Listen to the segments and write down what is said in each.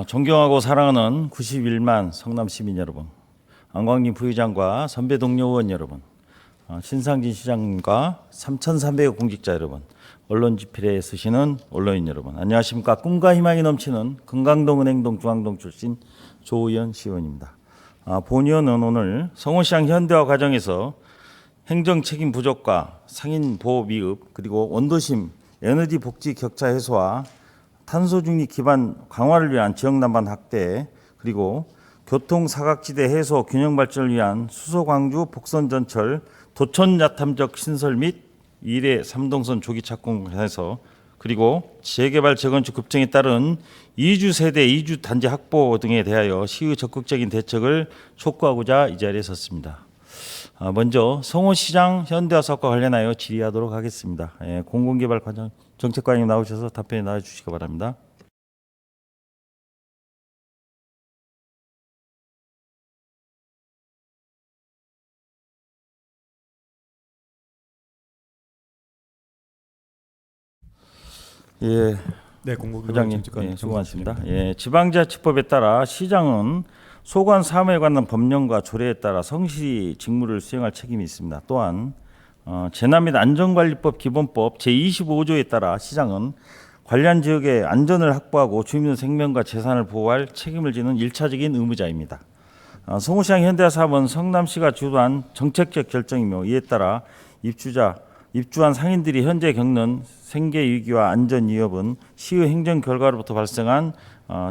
존경하고 사랑하는 91만 성남 시민 여러분, 안광림 부의장과 선배 동료 의원 여러분, 신상진 시장과 3,300여 공직자 여러분, 언론 집필에 쓰시는 언론인 여러분, 안녕하십니까? 꿈과 희망이 넘치는 금강동 은행동 중앙동 출신 조의원 시의원입니다. 본 의원은 오늘 성호시장 현대화 과정에서 행정 책임 부족과 상인 보호 미흡, 그리고 원도심 에너지 복지 격차 해소와 탄소 중립 기반 강화를 위한 지역 난방 확대, 그리고 교통 사각지대 해소 균형 발전을 위한 수소 광주 복선 전철 도촌 야탐적 신설 및 1회 3동선 조기 착공해서, 그리고 재개발 재건축 급증에 따른 이주 세대 이주 단지 확보 등에 대하여 시의 적극적인 대책을 촉구하고자 이 자리에 섰습니다. 먼저 성호시장 현대화 사업과 관련하여 질의하도록 하겠습니다. 공공개발 정책관님 나오셔서 답변에 나와주시기 바랍니다. 네, 공공개발 회장님, 정책관 수고하셨습니다. 지방자치법에 따라 시장은 소관 사무에 관한 법령과 조례에 따라 성실히 직무를 수행할 책임이 있습니다. 또한 재난 및 안전관리법 기본법 제25조에 따라 시장은 관련 지역의 안전을 확보하고 주민의 생명과 재산을 보호할 책임을 지는 일차적인 의무자입니다. 성호시장 현대화 사업은 성남시가 주도한 정책적 결정이며, 이에 따라 입주한 상인들이 현재 겪는 생계 위기와 안전 위협은 시의 행정 결과로부터 발생한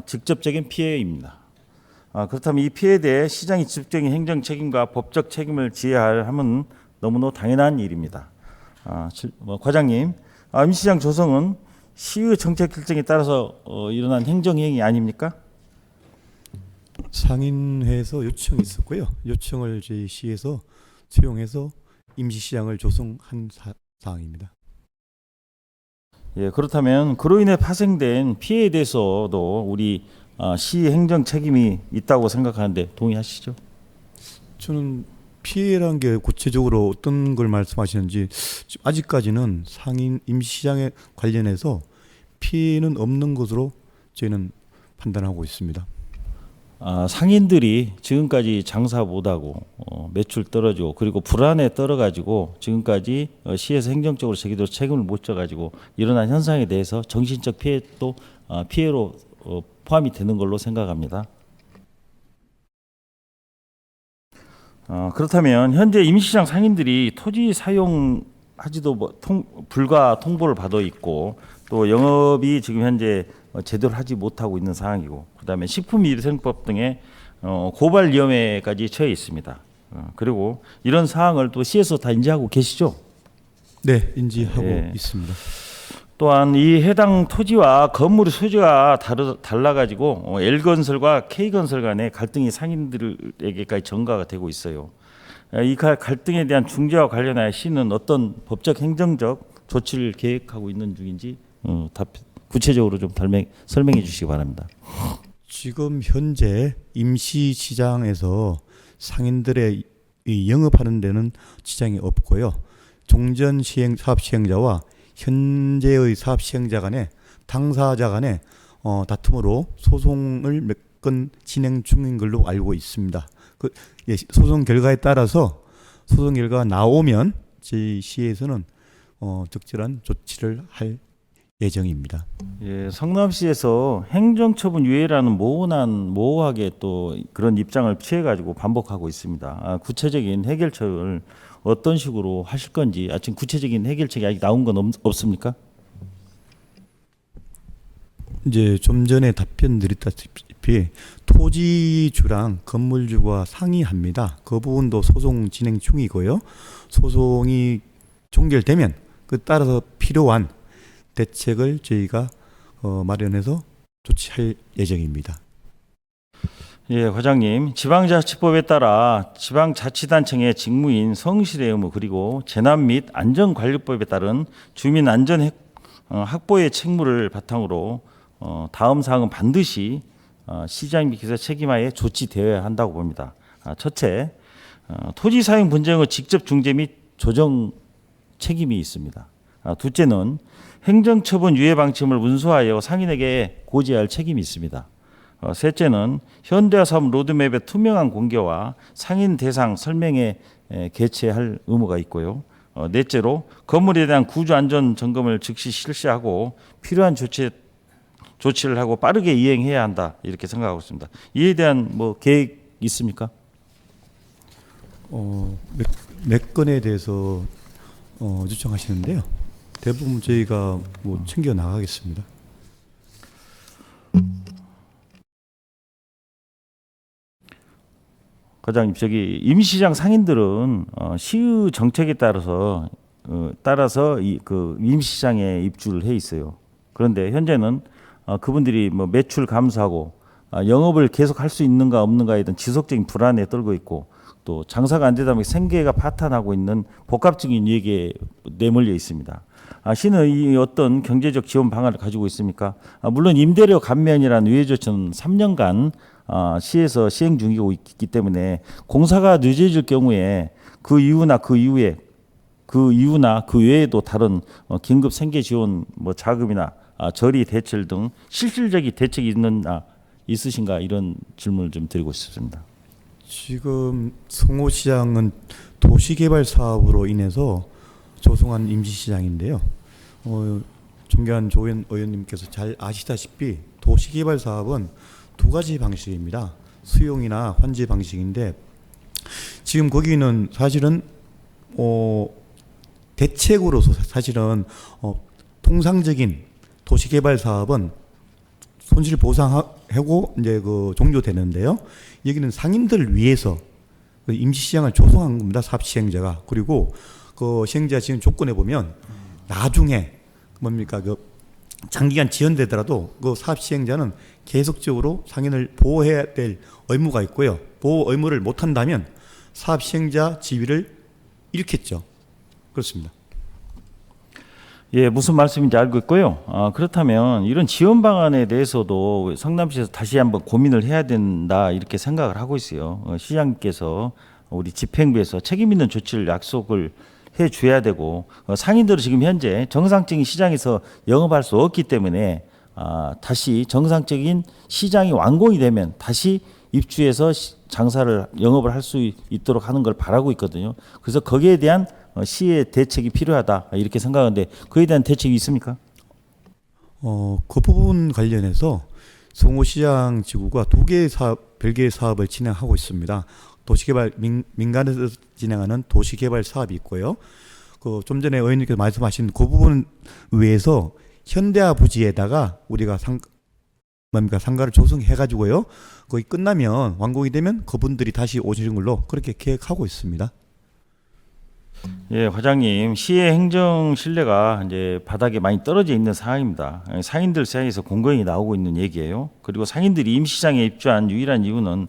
직접적인 피해입니다. 그렇다면 이 피해에 대해 시장이 직접적인 행정 책임과 법적 책임을 지어야 함은 너무나 당연한 일입니다. 과장님, 임시시장 조성은 시의 정책 결정에 따라서 일어난 행정행위 아닙니까? 상인회에서 요청이 있었고요. 요청을 저희 시에서 수용해서 임시시장을 조성한 사항입니다. 그렇다면 그로 인해 파생된 피해에 대해서도 우리 시 행정 책임이 있다고 생각하는데 동의하시죠? 저는 피해란 게 구체적으로 어떤 걸 말씀하시는지 아직까지는 상인 임시시장에 관련해서 피해는 없는 것으로 저희는 판단하고 있습니다. 상인들이 지금까지 장사 못하고 매출 떨어지고, 그리고 불안에 떨어가지고 지금까지 시에서 행정적으로 제대로 책임을 못 져가지고 일어난 현상에 대해서 정신적 피해도 피해로 포함이 되는 걸로 생각합니다. 그렇다면 현재 임시시장 상인들이 토지 사용하지도 불가 통보를 받아 있고, 또 영업이 지금 현재 제대로 하지 못하고 있는 상황이고, 그다음에 식품위생법 등의 고발 위험에까지 처해 있습니다. 그리고 이런 사항을 또 시에서 다 인지하고 계시죠? 네, 인지하고 있습니다. 또한 이 해당 토지와 건물의 소재가 달라가지고 L건설과 K건설 간의 갈등이 상인들에게까지 전가가 되고 있어요. 이 갈등에 대한 중재와 관련하여 시는 어떤 법적 행정적 조치를 계획하고 있는 중인지 구체적으로 좀 설명해 주시기 바랍니다. 지금 현재 임시시장에서 상인들의 영업하는 데는 지장이 없고요. 종전 사업 시행자와 현재의 사업 시행자 간에 당사자 간에 다툼으로 소송을 몇 건 진행 중인 걸로 알고 있습니다. 소송 결과에 따라서 소송 결과가 나오면 저희 시에서는 적절한 조치를 할 예정입니다. 성남시에서 행정처분 유예라는 모호하게 또 그런 입장을 취해가지고 반복하고 있습니다. 구체적인 해결책을 어떤 식으로 하실 건지, 지금 구체적인 해결책이 아직 나온 건 없습니까? 이제 좀 전에 답변 드렸다시피 토지주랑 건물주가 상의합니다. 그 부분도 소송 진행 중이고요. 소송이 종결되면 그 따라서 필요한 대책을 저희가 마련해서 조치할 예정입니다. 과장님, 지방자치법에 따라 지방자치단체의 직무인 성실의 의무, 그리고 재난 및 안전관리법에 따른 주민 안전 확보의 책무를 바탕으로 다음 사항은 반드시 시장님께서 책임하에 조치되어야 한다고 봅니다. 첫째, 토지 사용 분쟁의 직접 중재 및 조정 책임이 있습니다. 둘째는 행정처분 유예 방침을 문수하여 상인에게 고지할 책임이 있습니다. 셋째는 현대화 사업 로드맵의 투명한 공개와 상인 대상 설명회 개최할 의무가 있고요. 넷째로 건물에 대한 구조 안전 점검을 즉시 실시하고 필요한 조치를 하고 빠르게 이행해야 한다 이렇게 생각하고 있습니다. 이에 대한 뭐 계획 있습니까? 몇 건에 대해서 요청하시는데요. 대부분 저희가 뭐 챙겨 나가겠습니다. 과장님, 저기 임시시장 상인들은 시의 정책에 따라서 그 임시시장에 입주를 해 있어요. 그런데 현재는 그분들이 뭐 매출 감소하고 영업을 계속 할 수 있는가 없는가에 대한 지속적인 불안에 떨고 있고 또 장사가 안 되다 보니 생계가 파탄하고 있는 복합적인 위기에 내몰려 있습니다. 시는 이 어떤 경제적 지원 방안을 가지고 있습니까? 물론 임대료 감면이라는 유예 조치는 3년간 시에서 시행 중이고 있기 때문에 공사가 늦어질 경우에 그 이유나 그 외에도 다른 긴급 생계 지원 뭐 자금이나 저리 대출 등 실질적인 대책이 있으신가 이런 질문을 좀 드리고 싶습니다. 지금 성호시장은 도시개발 사업으로 인해서 조성한 임시시장인데요. 존경한 조현 의원님께서 잘 아시다시피 도시개발 사업은 두 가지 방식입니다. 수용이나 환지 방식인데 지금 거기는 사실은 대책으로서 사실은 통상적인 도시개발 사업은 손실 보상하고 이제 그 종료되는데요. 여기는 상인들을 위해서 그 임시시장을 조성한 겁니다. 사업 시행자가. 그리고 그 시행자 지금 조건에 보면 나중에 뭡니까 그 장기간 지연되더라도 그 사업 시행자는 계속적으로 상인을 보호해야 될 의무가 있고요. 보호 의무를 못한다면 사업 시행자 지위를 잃겠죠. 그렇습니다. 예, 무슨 말씀인지 알고 있고요. 그렇다면 이런 지원 방안에 대해서도 성남시에서 다시 한번 고민을 해야 된다 이렇게 생각을 하고 있어요. 시장님께서 우리 집행부에서 책임 있는 조치를 약속을 해줘야 되고 상인들은 지금 현재 정상적인 시장에서 영업할 수 없기 때문에 다시 정상적인 시장이 완공이 되면 다시 입주해서 장사를 영업을 할 수 있도록 하는 걸 바라고 있거든요. 그래서 거기에 대한 시의 대책이 필요하다 이렇게 생각하는데 그에 대한 대책이 있습니까? 그 부분 관련해서 성호시장 지구가 두 개의 별개의 사업을 진행하고 있습니다. 도시개발 민간에서 진행하는 도시개발 사업이 있고요. 그 좀 전에 의원님께서 말씀하신 그 부분 위해서 현대화 부지에다가 우리가 상가를 조성해가지고요. 거기 끝나면 완공이 되면 그분들이 다시 오시는 걸로 그렇게 계획하고 있습니다. 예, 과장님, 시의 행정 신뢰가 이제 바닥에 많이 떨어져 있는 상황입니다. 상인들 사이에서 공공이 나오고 있는 얘기예요. 그리고 상인들이 임시시장에 입주한 유일한 이유는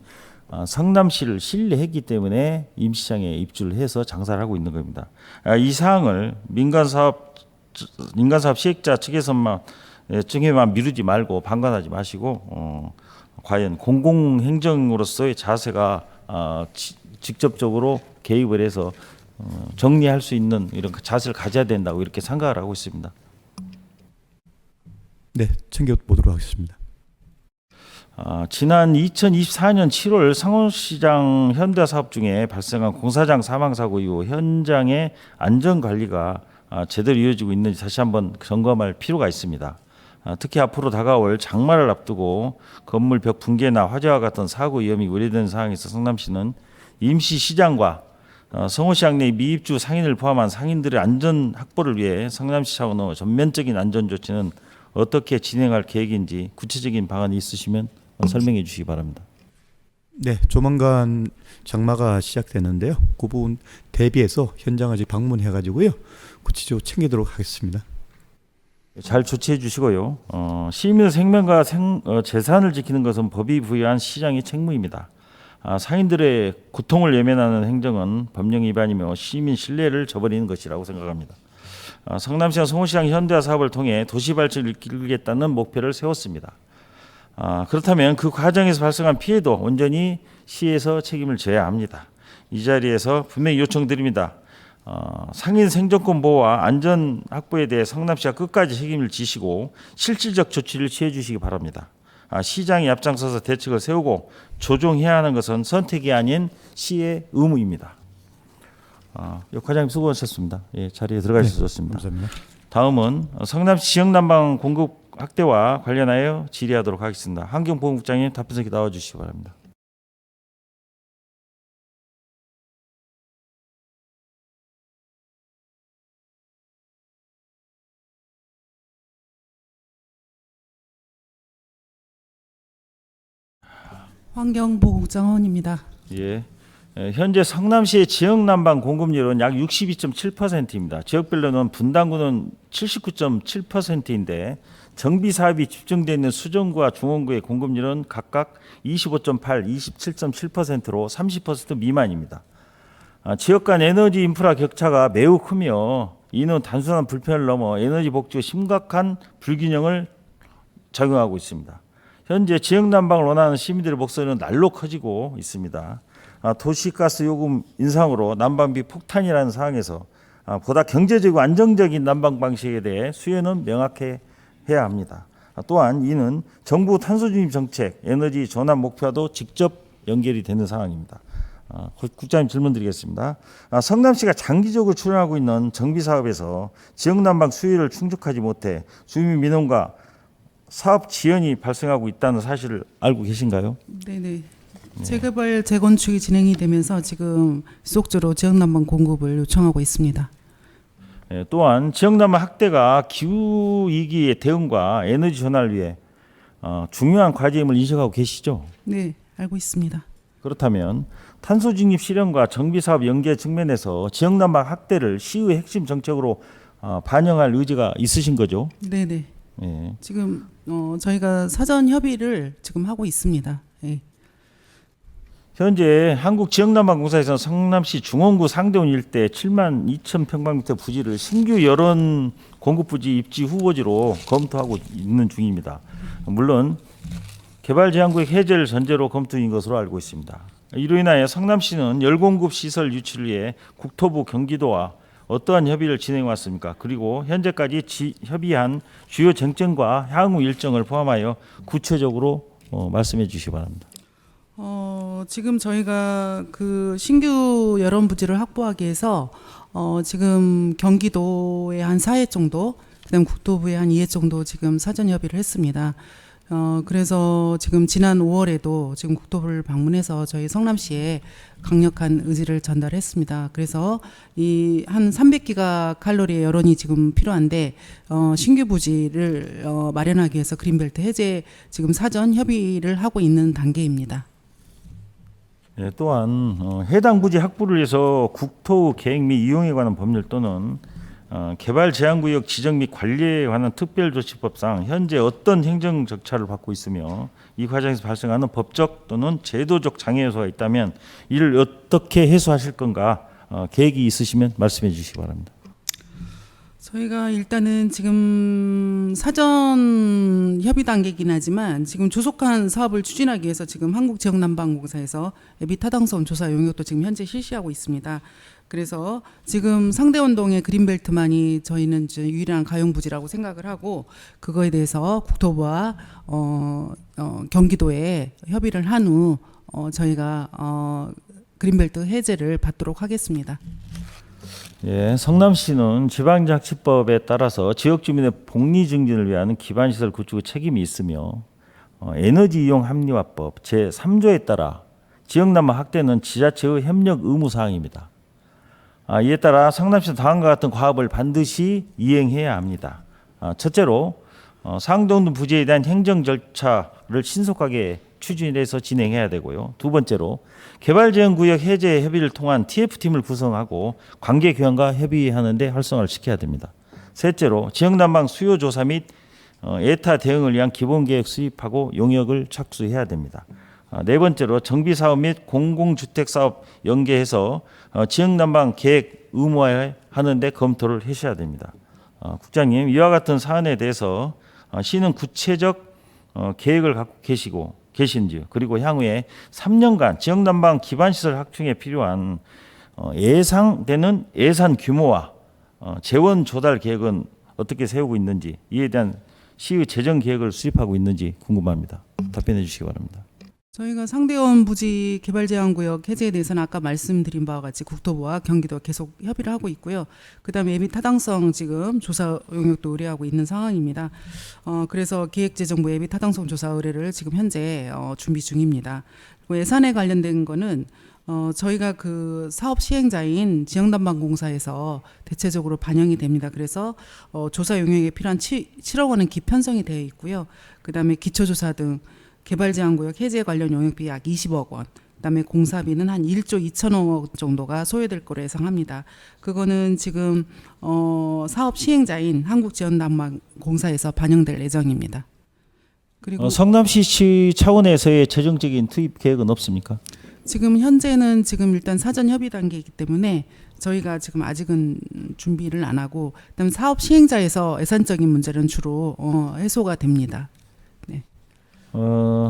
성남시를 신뢰했기 때문에 임시시장에 입주를 해서 장사를 하고 있는 겁니다. 이 사항을 민간사업 시행자 측에서만 미루지 말고 방관하지 마시고 과연 공공행정으로서의 자세가 직접적으로 개입을 해서 정리할 수 있는 이런 자세를 가져야 된다고 이렇게 생각을 하고 있습니다. 네, 챙겨보도록 하겠습니다. 지난 2024년 7월 상호시장 현대화 사업 중에 발생한 공사장 사망 사고 이후 현장의 안전 관리가 제대로 이어지고 있는지 다시 한번 점검할 필요가 있습니다. 특히 앞으로 다가올 장마를 앞두고 건물 벽 붕괴나 화재와 같은 사고 위험이 우려되는 상황에서 성남시는 임시 시장과 성호시장 내 미입주 상인을 포함한 상인들의 안전 확보를 위해 성남시 차원의 전면적인 안전 조치는 어떻게 진행할 계획인지 구체적인 방안이 있으시면 설명해 주시기 바랍니다. 네, 조만간 장마가 시작되는데요. 그 부분 대비해서 현장을 방문해 가지고요. 구체적으로 챙기도록 하겠습니다. 잘 조치해 주시고요. 시민의 생명과 재산을 지키는 것은 법이 부여한 시장의 책무입니다. 상인들의 고통을 외면하는 행정은 법령 위반이며 시민 신뢰를 저버리는 것이라고 생각합니다. 성남시와 성호시장 현대화 사업을 통해 도시 발전을 이끌겠다는 목표를 세웠습니다. 그렇다면 그 과정에서 발생한 피해도 온전히 시에서 책임을 져야 합니다. 이 자리에서 분명히 요청드립니다. 상인 생존권 보호와 안전 확보에 대해 성남시가 끝까지 책임을 지시고 실질적 조치를 취해 주시기 바랍니다. 시장이 앞장서서 대책을 세우고 조정해야 하는 것은 선택이 아닌 시의 의무입니다. 과장님 수고하셨습니다. 자리에 들어가셔서 좋습니다. 감사합니다. 다음은 성남시 지역난방 공급 확대와 관련하여 질의하도록 하겠습니다. 환경보건국장님 답변석에 나와주시기 바랍니다. 환경보건국장 허은입니다. 현재 성남시의 지역난방 공급률은 약 62.7%입니다. 지역별로는 분당구는 79.7%인데 정비 사업이 집중되어 있는 수정구와 중원구의 공급률은 각각 25.8, 27.7%로 30% 미만입니다. 지역 간 에너지 인프라 격차가 매우 크며 이는 단순한 불편을 넘어 에너지 복지의 심각한 불균형을 작용하고 있습니다. 현재 지역난방을 원하는 시민들의 목소리는 날로 커지고 있습니다. 도시가스 요금 인상으로 난방비 폭탄이라는 상황에서 보다 경제적이고 안정적인 난방 방식에 대해 수요는 명확해야 합니다. 또한 이는 정부 탄소중립 정책, 에너지 전환 목표와도 직접 연결이 되는 상황입니다. 국장님 질문 드리겠습니다. 성남시가 장기적으로 추진하고 있는 정비 사업에서 지역난방 수요를 충족하지 못해 주민 민원과 사업 지연이 발생하고 있다는 사실을 알고 계신가요? 네네. 재개발 재건축이 진행이 되면서 지금 지속적으로 지역난방 공급을 요청하고 있습니다. 또한 지역난방 확대가 기후 위기의 대응과 에너지 전환을 위해 중요한 과제임을 인식하고 계시죠? 네, 알고 있습니다. 그렇다면 탄소 중립 실현과 정비 사업 연계 측면에서 지역난방 확대를 시의 핵심 정책으로 반영할 의지가 있으신 거죠? 네네. 예. 지금 저희가 사전 협의를 지금 하고 있습니다. 예. 현재 한국지역난방공사에서는 성남시 중원구 상대원 일대 7만 2천 평방미터 부지를 신규 여론 공급 부지 입지 후보지로 검토하고 있는 중입니다. 물론 개발 제한구역 해제를 전제로 검토 중인 것으로 알고 있습니다. 이로 인하여 성남시는 열공급 시설 유치를 위해 국토부, 경기도와 어떠한 협의를 진행해 왔습니까? 그리고 현재까지 협의한 주요 쟁점과 향후 일정을 포함하여 구체적으로 말씀해 주시기 바랍니다. 지금 저희가 그 신규 여론 부지를 확보하기 위해서 지금 경기도에 한 4회 정도, 그다음 국토부에 한 2회 정도 지금 사전 협의를 했습니다. 그래서 지금 지난 5월에도 지금 국토부를 방문해서 저희 성남시에 강력한 의지를 전달했습니다. 그래서 이 한 300기가 칼로리의 여론이 지금 필요한데 신규 부지를 마련하기 위해서 그린벨트 해제 지금 사전 협의를 하고 있는 단계입니다. 또한 해당 부지 확보를 위해서 국토 계획 및 이용에 관한 법률 또는 개발 제한구역 지정 및 관리에 관한 특별조치법상 현재 어떤 행정 절차를 받고 있으며 이 과정에서 발생하는 법적 또는 제도적 장애 요소가 있다면 이를 어떻게 해소하실 건가 계획이 있으시면 말씀해 주시기 바랍니다. 저희가 일단은 지금 사전 협의 단계이긴 하지만 지금 조속한 사업을 추진하기 위해서 지금 한국지역난방공사에서 예비 타당성 조사 용역도 지금 현재 실시하고 있습니다. 그래서 지금 상대원동의 그린벨트만이 저희는 이제 유일한 가용부지라고 생각을 하고 그거에 대해서 국토부와 경기도에 협의를 한 후 저희가 그린벨트 해제를 받도록 하겠습니다. 성남시는 지방자치법에 따라서 지역 주민의 복리 증진을 위한 기반시설 구축의 책임이 있으며 에너지 이용 합리화법 제3조에 따라 지역난방 확대는 지자체의 협력 의무 사항입니다. 이에 따라 성남시는 다음과 같은 과업을 반드시 이행해야 합니다. 첫째로 상도동 부지에 대한 행정 절차를 신속하게 추진해서 진행해야 되고요. 두 번째로 개발제한구역 해제 협의를 통한 TF팀을 구성하고 관계기관과 협의하는 데 활성화를 시켜야 됩니다. 셋째로 지역난방 수요조사 및 예타 대응을 위한 기본계획 수립하고 용역을 착수해야 됩니다. 네 번째로 정비사업 및 공공주택사업 연계해서 지역난방 계획 의무화하는 데 검토를 하셔야 됩니다. 국장님, 이와 같은 사안에 대해서 시는 구체적 계획을 갖고 계신지 그리고 향후에 3년간 지역난방 기반시설 확충에 필요한 예상되는 예산 규모와 재원 조달 계획은 어떻게 세우고 있는지 이에 대한 시의 재정 계획을 수립하고 있는지 궁금합니다. 답변해 주시기 바랍니다. 저희가 상대원 부지 개발 제한 구역 해제에 대해서는 아까 말씀드린 바와 같이 국토부와 경기도가 계속 협의를 하고 있고요. 그다음에 예비 타당성 지금 조사 용역도 의뢰하고 있는 상황입니다. 그래서 기획재정부 예비 타당성 조사 의뢰를 지금 현재 준비 중입니다. 그리고 예산에 관련된 거는 저희가 그 사업 시행자인 지역난방공사에서 대체적으로 반영이 됩니다. 그래서 조사 용역에 필요한 7억 원은 기편성이 되어 있고요. 그다음에 기초조사 등 개발 제한구역 해제 관련 용역비 약 20억 원, 그다음에 공사비는 한 1조 2천억 정도가 소요될 거로 예상합니다. 그거는 지금 사업 시행자인 한국지역난방공사에서 반영될 예정입니다. 그리고 성남시 차원에서의 재정적인 투입 계획은 없습니까? 지금 현재는 지금 일단 사전 협의 단계이기 때문에 저희가 지금 아직은 준비를 안 하고, 그다음 사업 시행자에서 예산적인 문제는 주로 해소가 됩니다.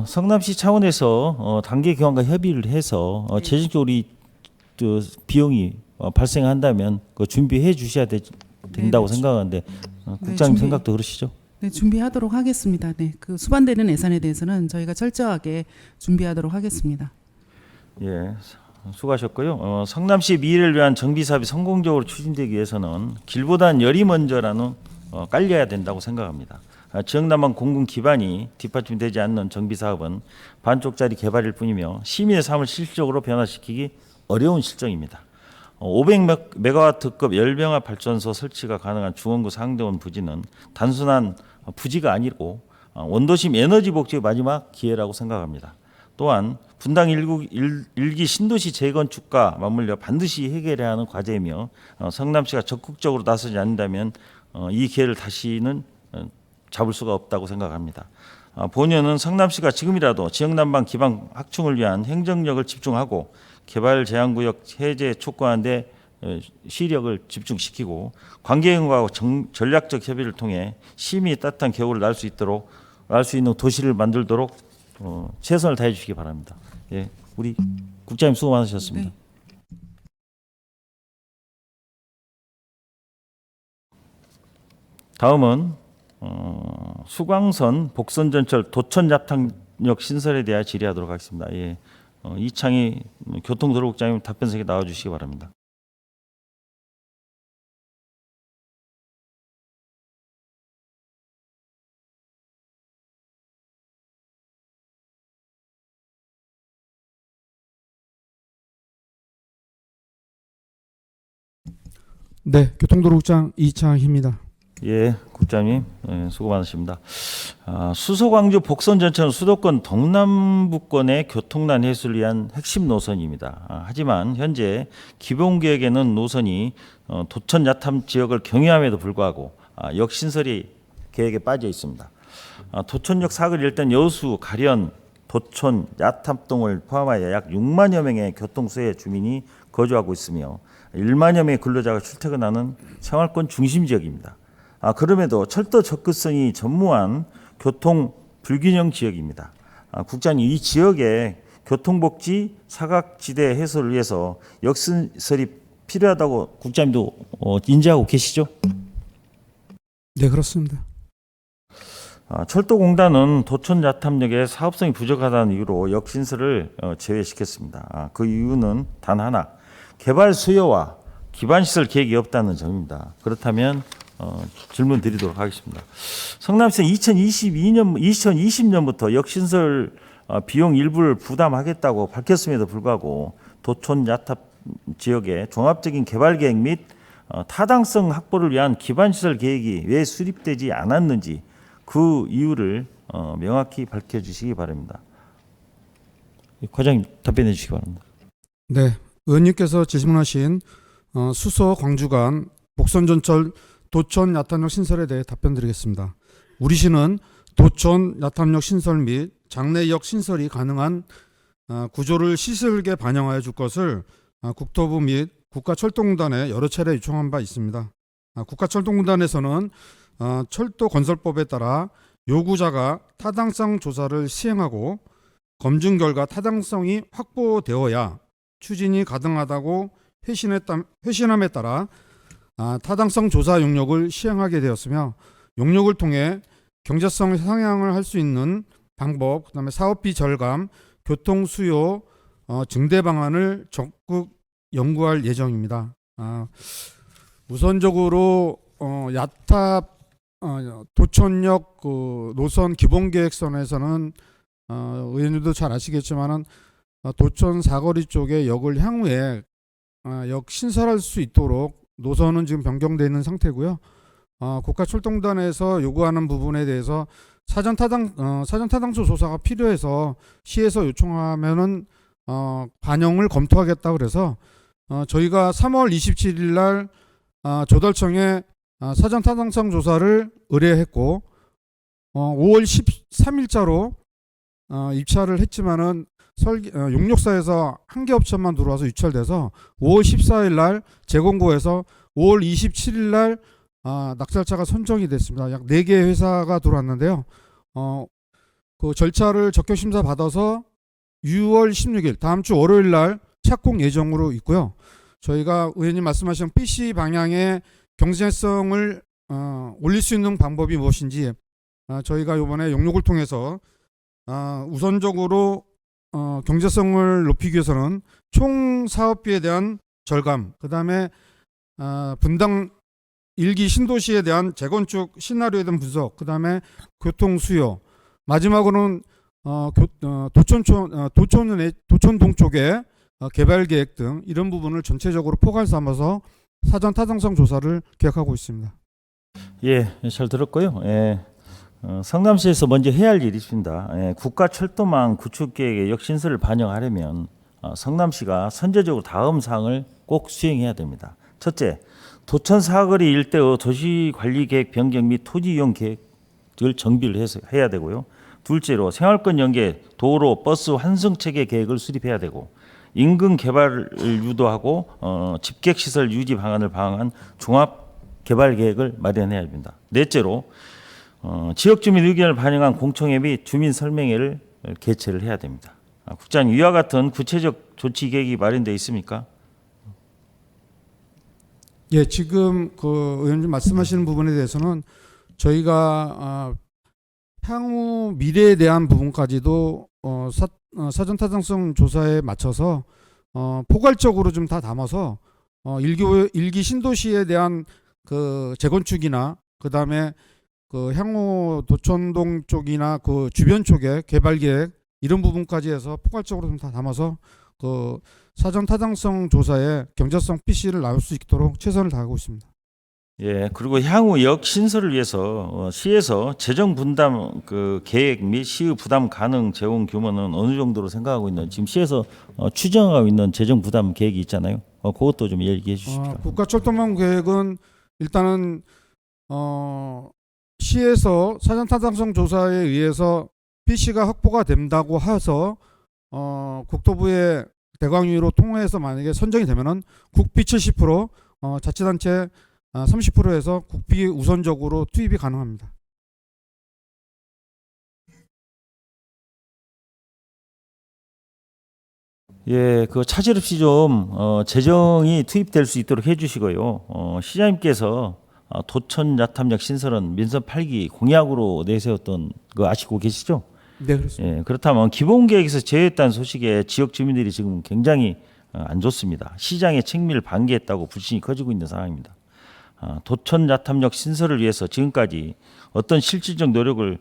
성남시 차원에서 단계 교환과 협의를 해서 네. 재정적으로 비용이 발생한다면 그 준비해 주셔야 된다고 네, 생각하는데 국장님 준비. 생각도 그러시죠? 네, 준비하도록 하겠습니다. 네, 그 수반되는 예산에 대해서는 저희가 철저하게 준비하도록 하겠습니다. 예, 수고하셨고요. 성남시 미래를 위한 정비 사업이 성공적으로 추진되기 위해서는 길보단 열이 먼저라는 깔려야 된다고 생각합니다. 지역난방 공군 기반이 뒷받침되지 않는 정비 사업은 반쪽짜리 개발일 뿐이며 시민의 삶을 실질적으로 변화시키기 어려운 실정입니다. 500메가와트급 열병합 발전소 설치가 가능한 중원구 상대원 부지는 단순한 부지가 아니고 원도심 에너지 복지의 마지막 기회라고 생각합니다. 또한 분당 1기 신도시 재건축과 맞물려 반드시 해결해야 하는 과제이며 성남시가 적극적으로 나서지 않는다면 이 기회를 다시는 잡을 수가 없다고 생각합니다. 본연은 성남시가 지금이라도 지역난방 기반 확충을 위한 행정력을 집중하고 개발 제한구역 해제 촉구하는 데 시력을 집중시키고 관계인과 전략적 협의를 통해 시민이 따뜻한 겨울을 날 수 있는 도시를 만들도록 최선을 다해 주시기 바랍니다. 예, 우리 국장님 수고 많으셨습니다. 네. 다음은 수광선 복선전철 도천야탐역 신설에 대하여 질의하도록 하겠습니다. 예, 이창희 교통도로국장님 답변석에 나와주시기 바랍니다. 네, 교통도로국장 이창희입니다. 예, 국장님 수고 많으십니다. 수서광주 복선전철은 수도권 동남부권의 교통난 해소를 위한 핵심 노선입니다. 하지만 현재 기본계획에는 노선이 도천 야탐 지역을 경유함에도 불구하고 역신설이 계획에 빠져 있습니다. 도천역 사거리 일단 여수, 가련, 도천, 야탐동을 포함하여 약 6만여 명의 교통수혜 주민이 거주하고 있으며 1만여 명의 근로자가 출퇴근하는 생활권 중심 지역입니다. 그럼에도 철도 접근성이 전무한 교통 불균형 지역입니다. 국장님, 이 지역의 교통복지 사각지대 해소를 위해서 역신설이 필요하다고 국장님도 인지하고 계시죠? 네, 그렇습니다. 철도공단은 도천 야탐역의 사업성이 부족하다는 이유로 역신설을 제외시켰습니다. 그 이유는 단 하나, 개발 수요와 기반시설 계획이 없다는 점입니다. 그렇다면 질문 드리도록 하겠습니다. 성남시는 2020년부터 역신설 비용 일부를 부담하겠다고 밝혔음에도 불구하고 도촌 야탑 지역의 종합적인 개발 계획 및 타당성 확보를 위한 기반시설 계획이 왜 수립되지 않았는지 그 이유를 명확히 밝혀주시기 바랍니다. 과장님 답변해 주시기 바랍니다. 네, 의원님께서 질문하신 수서 광주 간 복선전철 도천 야탐역 신설에 대해 답변드리겠습니다. 우리 시는 도천 야탐역 신설 및 장내역 신설이 가능한 구조를 시설계 반영하여 줄 것을 국토부 및 국가철도공단에 여러 차례 요청한 바 있습니다. 국가철도공단에서는 철도건설법에 따라 요구자가 타당성 조사를 시행하고 검증 결과 타당성이 확보되어야 추진이 가능하다고 회신함에 따라 타당성 조사 용역을 시행하게 되었으며 용역을 통해 경제성 상향을 할 수 있는 방법, 그다음에 사업비 절감, 교통 수요 증대 방안을 적극 연구할 예정입니다. 우선적으로 야탑 도촌역 그 노선 기본계획선에서는 의원님도 잘 아시겠지만은 도촌 사거리 쪽에 역을 향후에 역 신설할 수 있도록 노선은 지금 변경되어 있는 상태고요. 국가철도공단에서 요구하는 부분에 대해서 사전 타당성 조사가 필요해서 시에서 요청하면은 반영을 검토하겠다 그래서 저희가 3월 27일 날 조달청에 사전 타당성 조사를 의뢰했고 5월 13일자로 입찰을 했지만은 용역사에서 한 개 업체만 들어와서 유찰돼서 5월 14일 날 재공고해서 5월 27일 날 낙찰자가 선정이 됐습니다. 약 4개 회사가 들어왔는데요. 그 절차를 적격 심사 받아서 6월 16일 다음 주 월요일 날 착공 예정으로 있고요. 저희가 의원님 말씀하신 PC 방향의 경제성을 올릴 수 있는 방법이 무엇인지 저희가 이번에 용역을 통해서 우선적으로 경제성을 높이기 위해서는 총 사업비에 대한 절감, 그 다음에 분당 일기 신도시에 대한 재건축 시나리오에 대한 분석, 그 다음에 교통 수요, 마지막으로는 도촌동 쪽의 개발 계획 등 이런 부분을 전체적으로 포괄 삼아서 사전 타당성 조사를 계획하고 있습니다. 예, 잘 들었고요. 예, 성남시에서 먼저 해야 할 일이 있습니다. 예, 국가철도망 구축 계획의 역신설을 반영하려면 성남시가 선제적으로 다음 사항을 꼭 수행해야 됩니다. 첫째, 도천 사거리 일대의 도시관리계획 변경 및 토지이용 계획을 정비를 해야 되고요. 둘째로 생활권 연계, 도로, 버스 환승체계 계획을 수립해야 되고 인근 개발을 유도하고 집객시설 유지 방안을 방한 종합 개발 계획을 마련해야 됩니다. 넷째로 지역 주민 의견을 반영한 공청회 및 주민 설명회를 개최를 해야 됩니다. 국장님, 이와 같은 구체적 조치 계획이 마련되어 있습니까? 예, 지금 그 의원님 말씀하시는 부분에 대해서는 저희가 향후 미래에 대한 부분까지도 사전 타당성 조사에 맞춰서 포괄적으로 좀 다 담아서 일기 신도시에 대한 그 재건축이나 그 다음에 그 향후 도촌동 쪽이나 그 주변 쪽에 개발 계획 이런 부분까지 해서 포괄적으로 좀 다 담아서 그 사전 타당성 조사에 경제성 PC를 나올 수 있도록 최선을 다하고 있습니다. 예, 그리고 향후 역 신설을 위해서 시에서 재정 분담 그 계획 및 시의 부담 가능 재원 규모는 어느 정도로 생각하고 있는, 지금 시에서 추정하고 있는 재정 부담 계획이 있잖아요. 그것도 좀 얘기해 주십시오. 국가철도망 계획은 일단은 시에서 사전 타당성 조사에 의해서 PC가 확보가 된다고 해서 국토부의 대광위로 통해서 만약에 선정이 되면은 국비 70%, 자치단체 30%에서 국비 우선적으로 투입이 가능합니다. 예, 그 차질 없이 좀 재정이 투입될 수 있도록 해주시고요. 시장님께서 도천 야탐역 신설은 민선 8기 공약으로 내세웠던 거 아시고 계시죠? 네, 그렇습니다. 예, 그렇다면 기본 계획에서 제외했다는 소식에 지역 주민들이 지금 굉장히 안 좋습니다. 시장의 책임을 방기했다고 불신이 커지고 있는 상황입니다. 도천 야탐역 신설을 위해서 지금까지 어떤 실질적 노력을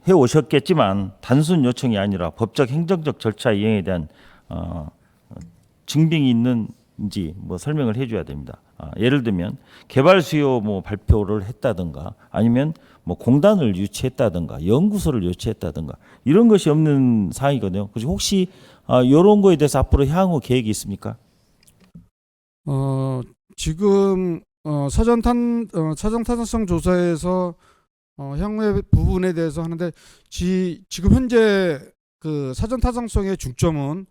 해 오셨겠지만 단순 요청이 아니라 법적 행정적 절차 이행에 대한 증빙이 있는지 뭐 설명을 해줘야 됩니다. 예를 들면 개발 수요 뭐 발표를 했다든가 아니면 뭐 공단을 유치했다든가 연구소를 유치했다든가 이런 것이 없는 사항이거든요. 그래서 혹시 이런 거에 대해서 앞으로 향후 계획이 있습니까? 지금 사전 타당성 조사에서 향후의 부분에 대해서 하는데 지금 현재 그 사전 타당성의 중점은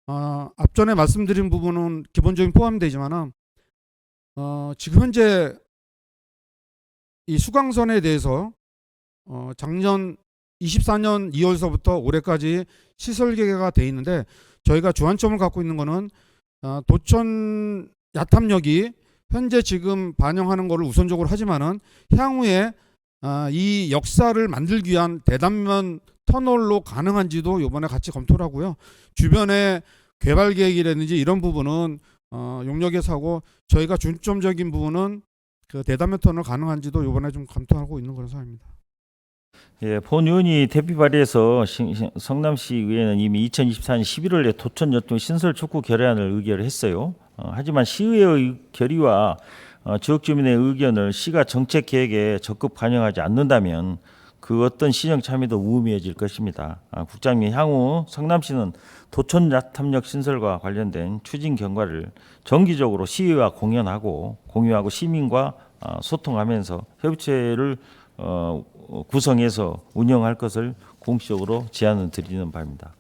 앞전에 말씀드린 부분은 기본적인 포함되지만은 지금 현재 이 수강선에 대해서 작년 24년 2월서부터 올해까지 시설 계획가 돼 있는데 저희가 주안점을 갖고 있는 거는 도천 야탐역이 현재 지금 반영하는 거를 우선적으로 하지만은 향후에 이 역사를 만들기 위한 대단면 터널로 가능한지도 이번에 같이 검토를 하고요. 주변에 개발 계획이라든지 이런 부분은 용역에서 하고, 저희가 중점적인 부분은 그 대단면 터널 가능한지도 이번에 좀 검토하고 있는 그런 상황입니다. 예, 본 의원이 대표 발의해서 성남시 의회는 이미 2024년 11월에 도천 여통 신설 촉구 결의안을 의결했어요. 하지만 시의회의 결의와 지역 주민의 의견을 시가 정책 계획에 적극 반영하지 않는다면 그 어떤 시정 참여도 무의미해질 것입니다. 국장님, 향후 성남시는 도천 야탐역 신설과 관련된 추진 경과를 정기적으로 시의회와 공유하고 시민과 소통하면서 협의체를 구성해서 운영할 것을 공식적으로 제안을 드리는 바입니다.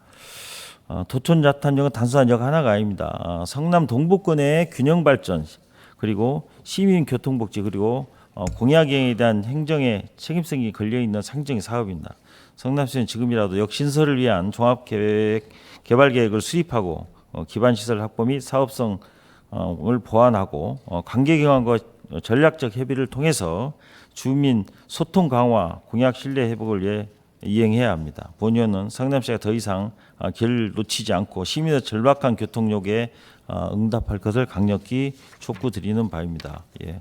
도천 야탐역은 단순한 역 하나가 아닙니다. 성남 동북권의 균형 발전, 그리고 시민 교통복지, 그리고 공약에 대한 행정의 책임성이 걸려 있는 상징 사업입니다. 성남시는 지금이라도 역신설을 위한 종합계획 개발 계획을 수립하고 기반 시설 확보 및 사업성을 보완하고 관계기관과 전략적 협의를 통해서 주민 소통 강화, 공약 신뢰 회복을 위해 이행해야 합니다. 본 의원은 성남시가 더 이상 길을 놓치지 않고 시민의 절박한 교통요구에 응답할 것을 강력히 촉구드리는 바입니다. 예.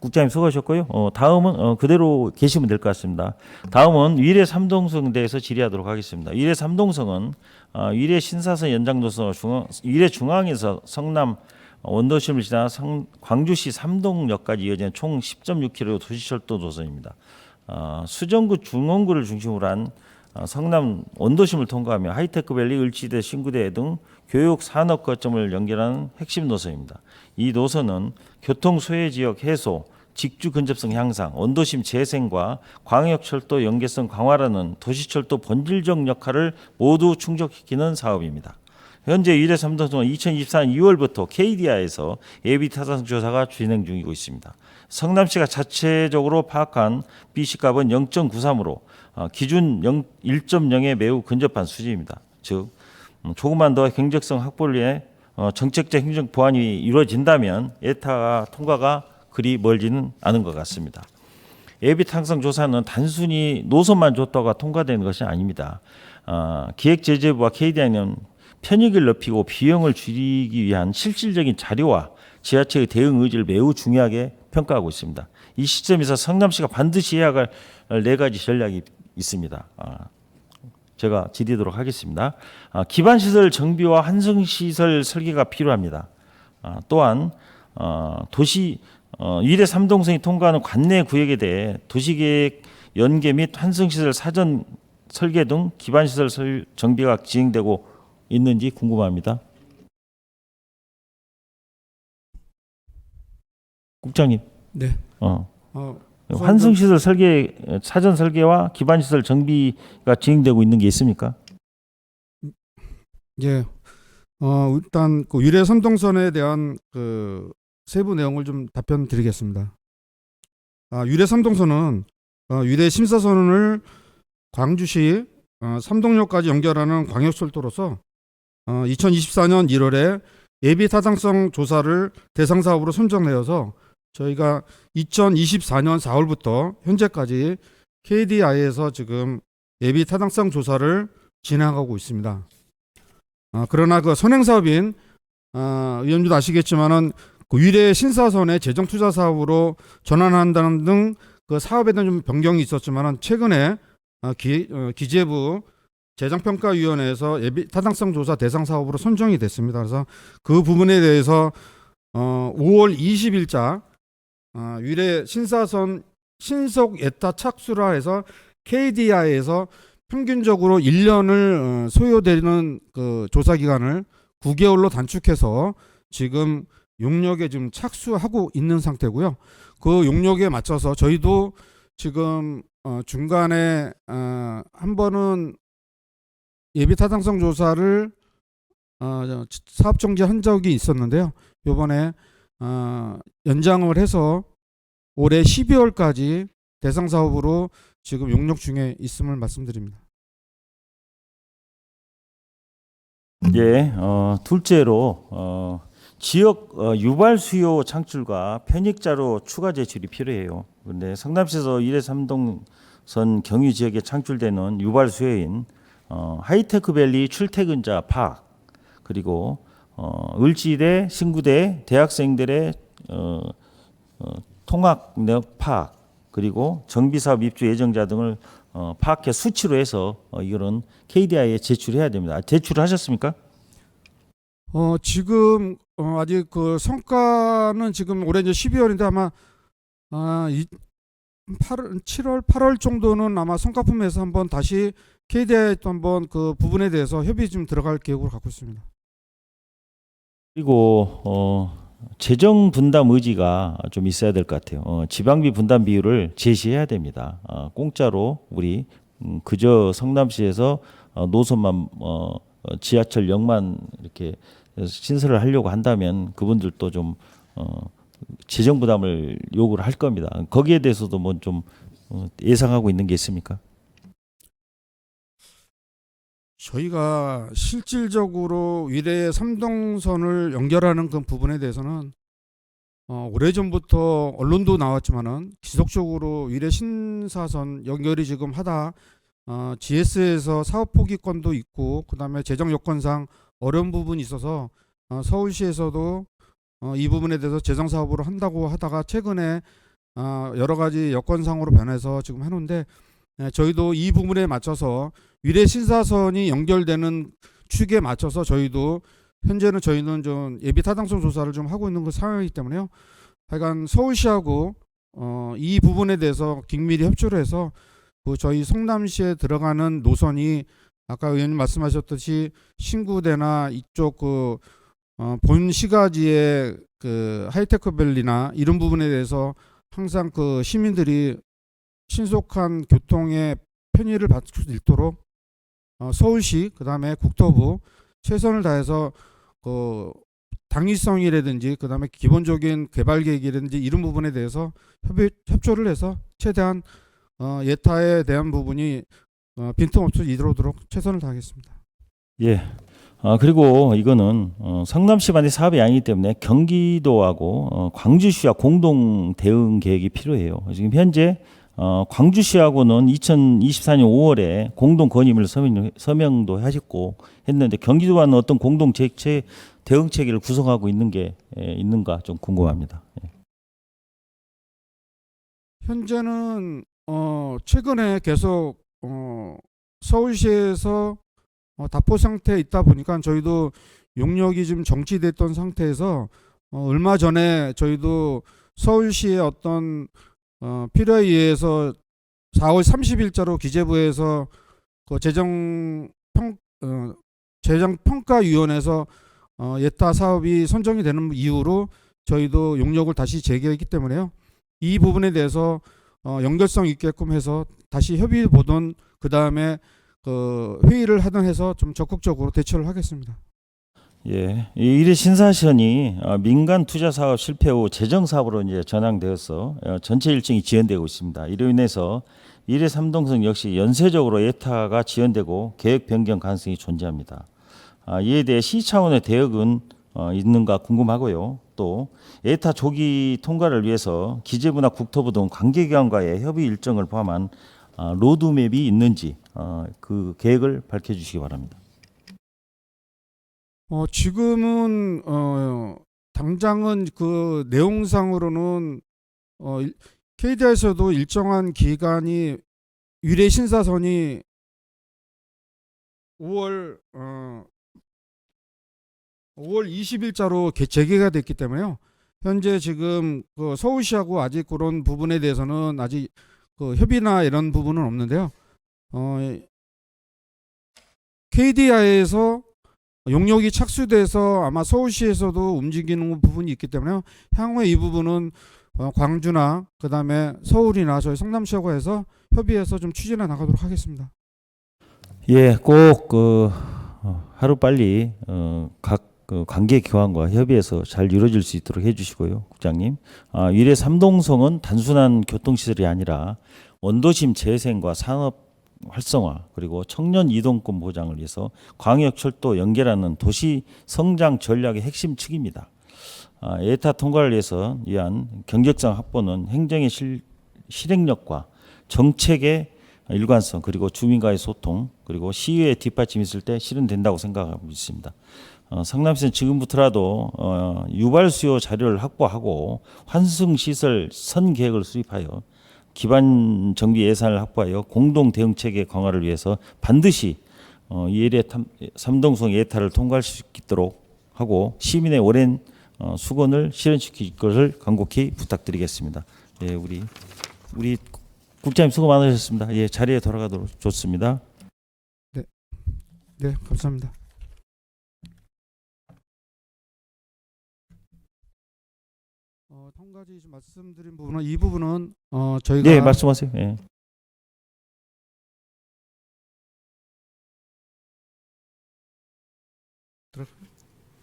국장님 수고하셨고요. 다음은 그대로 계시면 될 것 같습니다. 다음은 위례 삼동성에 대해서 질의하도록 하겠습니다. 위례 삼동성은 위례 신사선 연장 노선 위례 중앙에서 성남 원도심을 지나 광주시 삼동역까지 이어지는 총 10.6km 도시철도 노선입니다. 수정구 중원구를 중심으로 한 성남 원도심을 통과하며 하이테크밸리, 을지대, 신구대 등 교육 산업 거점을 연결하는 핵심 노선입니다. 이 노선은 교통 소외 지역 해소, 직주 근접성 향상, 원도심 재생과 광역철도 연계성 강화라는 도시철도 본질적 역할을 모두 충족시키는 사업입니다. 현재 위례 삼동성은 2024년 2월부터 KDI에서 예비 타당 조사가 진행 중이고 있습니다. 성남시가 자체적으로 파악한 B시값은 0.93으로 기준 1.0에 매우 근접한 수준입니다. 즉 조금만 더 경적성 확보를 위해 정책적 행정 보완이 이루어진다면 예타 통과가 그리 멀지는 않은 것 같습니다. 예비 탕성 조사는 단순히 노선만 줬다가 통과되는 것이 아닙니다. 기획재재부와 KDI는 편익을 높이고 비용을 줄이기 위한 실질적인 자료와 지자체의 대응 의지를 매우 중요하게 평가하고 있습니다. 이 시점에서 성남시가 반드시 해야 할 4가지 전략이 있습니다. 제가 질의하도록 하겠습니다. 기반시설 정비와 환승시설 설계가 필요합니다. 또한 위례 삼동성이 통과하는 관내 구역에 대해 도시계획 연계 및 환승시설 사전 설계 등 기반시설 정비가 진행되고 있는지 궁금합니다. 국장님. 네. 환승시설 설계 사전 설계와 기반시설 정비가 진행되고 있는 게 있습니까? 예. 일단 그 위례 삼동선에 대한 그 세부 내용을 좀 답변 드리겠습니다. 위례 삼동선은 위례 신사선을 광주시 삼동역까지 연결하는 광역철도로서 2024년 1월에 예비 타당성 조사를 대상 사업으로 선정되어서 저희가 2024년 4월부터 현재까지 KDI에서 지금 예비 타당성 조사를 진행하고 있습니다. 그러나 그 선행 사업인 의원님도 아시겠지만은 그 위례 신사선의 재정 투자 사업으로 전환한다는 등 그 사업에 대한 좀 변경이 있었지만은 최근에 기재부 재정평가위원회에서 예비 타당성 조사 대상 사업으로 선정이 됐습니다. 그래서 그 부분에 대해서 5월 20일자 위례 신사선 신속 예타 착수라 해서 KDI에서 평균적으로 1년을 소요되는 그 조사 기간을 9개월로 단축해서 지금 용역에 지금 착수하고 있는 상태고요. 그 용역에 맞춰서 저희도 지금 중간에 한 번은 예비 타당성 조사를 사업 정지한 적이 있었는데요. 이번에 연장을 해서 올해 12월까지 대상 사업으로 지금 용역 중에 있음을 말씀드립니다. 예, 둘째로 지역 유발 수요 창출과 편익자료 추가 제출이 필요해요. 그런데 성남시에서 1회 3동선 경유 지역에 창출되는 유발 수요인 하이테크밸리 출퇴근자 파악, 그리고 을지대 신구대 대학생들의 통학력 파악, 그리고 정비사업 입주 예정자 등을 파악해 수치로 해서 이거는 KDI에 제출해야 됩니다. 제출을 하셨습니까? 지금 아직 그 성과는 지금 올해 이제 12월인데 아마 7월, 8월 정도는 아마 성과품에서 한번 다시 KDI에 또 한번 그 부분에 대해서 협의 좀 들어갈 계획으로 갖고 있습니다. 그리고 재정 분담 의지가 좀 있어야 될 것 같아요. 지방비 분담 비율을 제시해야 됩니다. 공짜로 우리 그저 성남시에서 노선만 지하철역만 이렇게 신설을 하려고 한다면 그분들도 좀 재정 부담을 요구를 할 겁니다. 거기에 대해서도 뭐 좀 예상하고 있는 게 있습니까? 저희가 실질적으로 위례 3동선을 연결하는 그 부분에 대해서는 오래전부터 언론도 나왔지만은 지속적으로 위례 신사선 연결이 지금 하다 GS에서 사업 포기권도 있고 그다음에 재정 여건상 어려운 부분이 있어서 서울시에서도 이 부분에 대해서 재정 사업으로 한다고 하다가 최근에 여러 가지 여건상으로 변해서 지금 해놓은데 저희도 이 부분에 맞춰서 위례 신사선이 연결되는 축에 맞춰서 현재는 저희는 좀 예비 타당성 조사를 좀 하고 있는 그 상황이기 때문에요. 하여간 서울시하고 이 부분에 대해서 긴밀히 협조를 해서 그 저희 성남시에 들어가는 노선이 아까 의원님 말씀하셨듯이 신구대나 이쪽 그 본 시가지의 그 하이테크밸리나 이런 부분에 대해서 항상 그 시민들이 신속한 교통의 편의를 받을 수 있도록 서울시 그다음에 국토부 최선을 다해서 그 당위성이라든지 그다음에 기본적인 개발 계획이라든지 이런 부분에 대해서 협조를 해서 최대한 예타에 대한 부분이 빈틈없이 이루어도록 최선을 다하겠습니다. 예. 그리고 이거는 성남시만의 사업이 아니기 때문에 경기도하고 광주시와 공동 대응 계획이 필요해요. 지금 현재 광주시하고는 2024년 5월에 공동 건의문을 서명도 하셨고 했는데 경기도와는 어떤 공동 대응 체계를 구성하고 있는 게 있는가 좀 궁금합니다. 예. 현재는 최근에 계속 서울시에서 답보 상태에 있다 보니까 저희도 용역이 좀 정치됐던 상태에서 얼마 전에 저희도 서울시의 어떤 필요에 의해서 4월 30일자로 기재부에서 그 재정평가위원회에서 예타 사업이 선정이 되는 이후로 저희도 용역을 다시 재개했기 때문에요. 이 부분에 대해서 연결성 있게끔 해서 다시 협의 보던 그 다음에 그 회의를 하든 해서 좀 적극적으로 대처를 하겠습니다. 예, 이 일일 신사선이 민간 투자 사업 실패 후 재정 사업으로 이제 전환되어서 전체 일정이 지연되고 있습니다. 이로 인해서 일일 3동선 역시 연쇄적으로 예타가 지연되고 계획 변경 가능성이 존재합니다. 이에 대해 시 차원의 대응은 있는가 궁금하고요. 또 예타 조기 통과를 위해서 기재부나 국토부 등 관계기관과의 협의 일정을 포함한 로드맵이 있는지 그 계획을 밝혀주시기 바랍니다. 지금은 당장은 그 내용상으로는 KDI에서도 일정한 기간이 위례 신사선이 5월 20일자로 재개가 됐기 때문에요. 현재 지금 그 서울시하고 아직 그런 부분에 대해서는 아직 그 협의나 이런 부분은 없는데요. KDI에서 용역이 착수돼서 아마 서울시에서도 움직이는 부분이 있기 때문에 향후에 이 부분은 광주나 그다음에 서울이나 저희 성남시하고 해서 협의해서 좀 추진해 나가도록 하겠습니다. 예, 꼭 하루 빨리 각 관계기관과 협의해서 잘 이루어질 수 있도록 해주시고요, 국장님. 위례 3동선은 단순한 교통시설이 아니라 원도심 재생과 산업 활성화 그리고 청년 이동권 보장을 위해서 광역철도 연결하는 도시 성장 전략의 핵심 축입니다. 예타 통과를 위한 경제성 확보는 행정의 실행력과 정책의 일관성 그리고 주민과의 소통 그리고 시의회 뒷받침이 있을 때 실현된다고 생각하고 있습니다. 성남시는 지금부터라도 유발 수요 자료를 확보하고 환승 시설 선 계획을 수립하여 기반 정비 예산을 확보하여 공동 대응 체계 강화를 위해서 반드시 예례 삼동성 예타를 통과할 수 있도록 하고 시민의 오랜 수건을 실현시킬 것을 간곡히 부탁드리겠습니다. 예, 우리 국장님 수고 많으셨습니다. 예, 자리에 돌아가도록 좋습니다. 네, 감사합니다. 한 가지 좀 말씀드린 부분은 이 부분은 저희가 네, 말씀하세요. 예.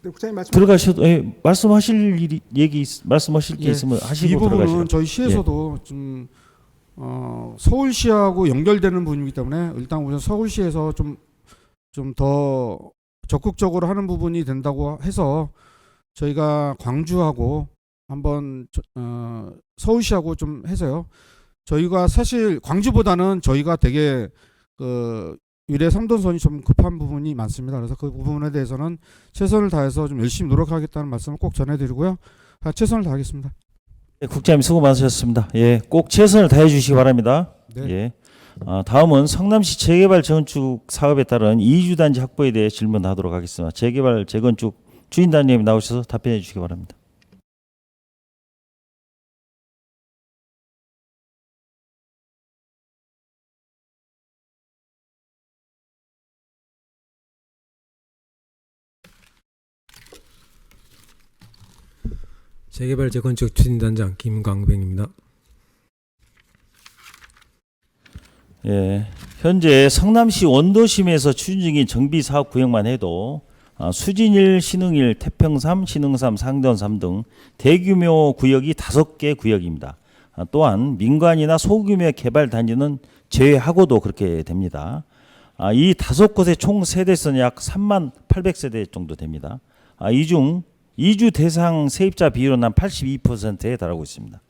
네, 국장님 말씀. 들어가셔도 말씀하실 말씀하실 게 예, 있으면 이 하시고 부분은 들어가시죠. 저희 시에서도 좀 서울시하고 연결되는 부분이기 때문에 일단 우선 서울시에서 좀 더 적극적으로 하는 부분이 된다고 해서 저희가 광주하고 한번 서울시하고 좀 해서요. 저희가 사실 광주보다는 저희가 되게 그 위례 삼돈선이 좀 급한 부분이 많습니다. 그래서 그 부분에 대해서는 최선을 다해서 좀 열심히 노력하겠다는 말씀을 꼭 전해드리고요. 최선을 다하겠습니다. 네, 국장님 수고 많으셨습니다. 예, 꼭 최선을 다해 주시기 바랍니다. 네. 예. 다음은 성남시 재개발 재건축 사업에 따른 이주단지 확보에 대해 질문하도록 하겠습니다. 재개발 재건축 주인단장님 나오셔서 답변해 주시기 바랍니다. 재개발 재건축 추진단장 김광백입니다. 예, 현재 성남시 원도심에서 추진 중인 정비 사업 구역만 해도 수진일, 신흥일, 태평3, 신흥3, 상전3 등 대규모 구역이 5개 구역입니다. 또한 민관이나 소규모 개발 단지는 제외하고도 그렇게 됩니다. 이 5곳의 총 세대수는 약 3만 800세대 정도 됩니다. 이 중 이주 대상 세입자 비율은 한 82%에 달하고 있습니다.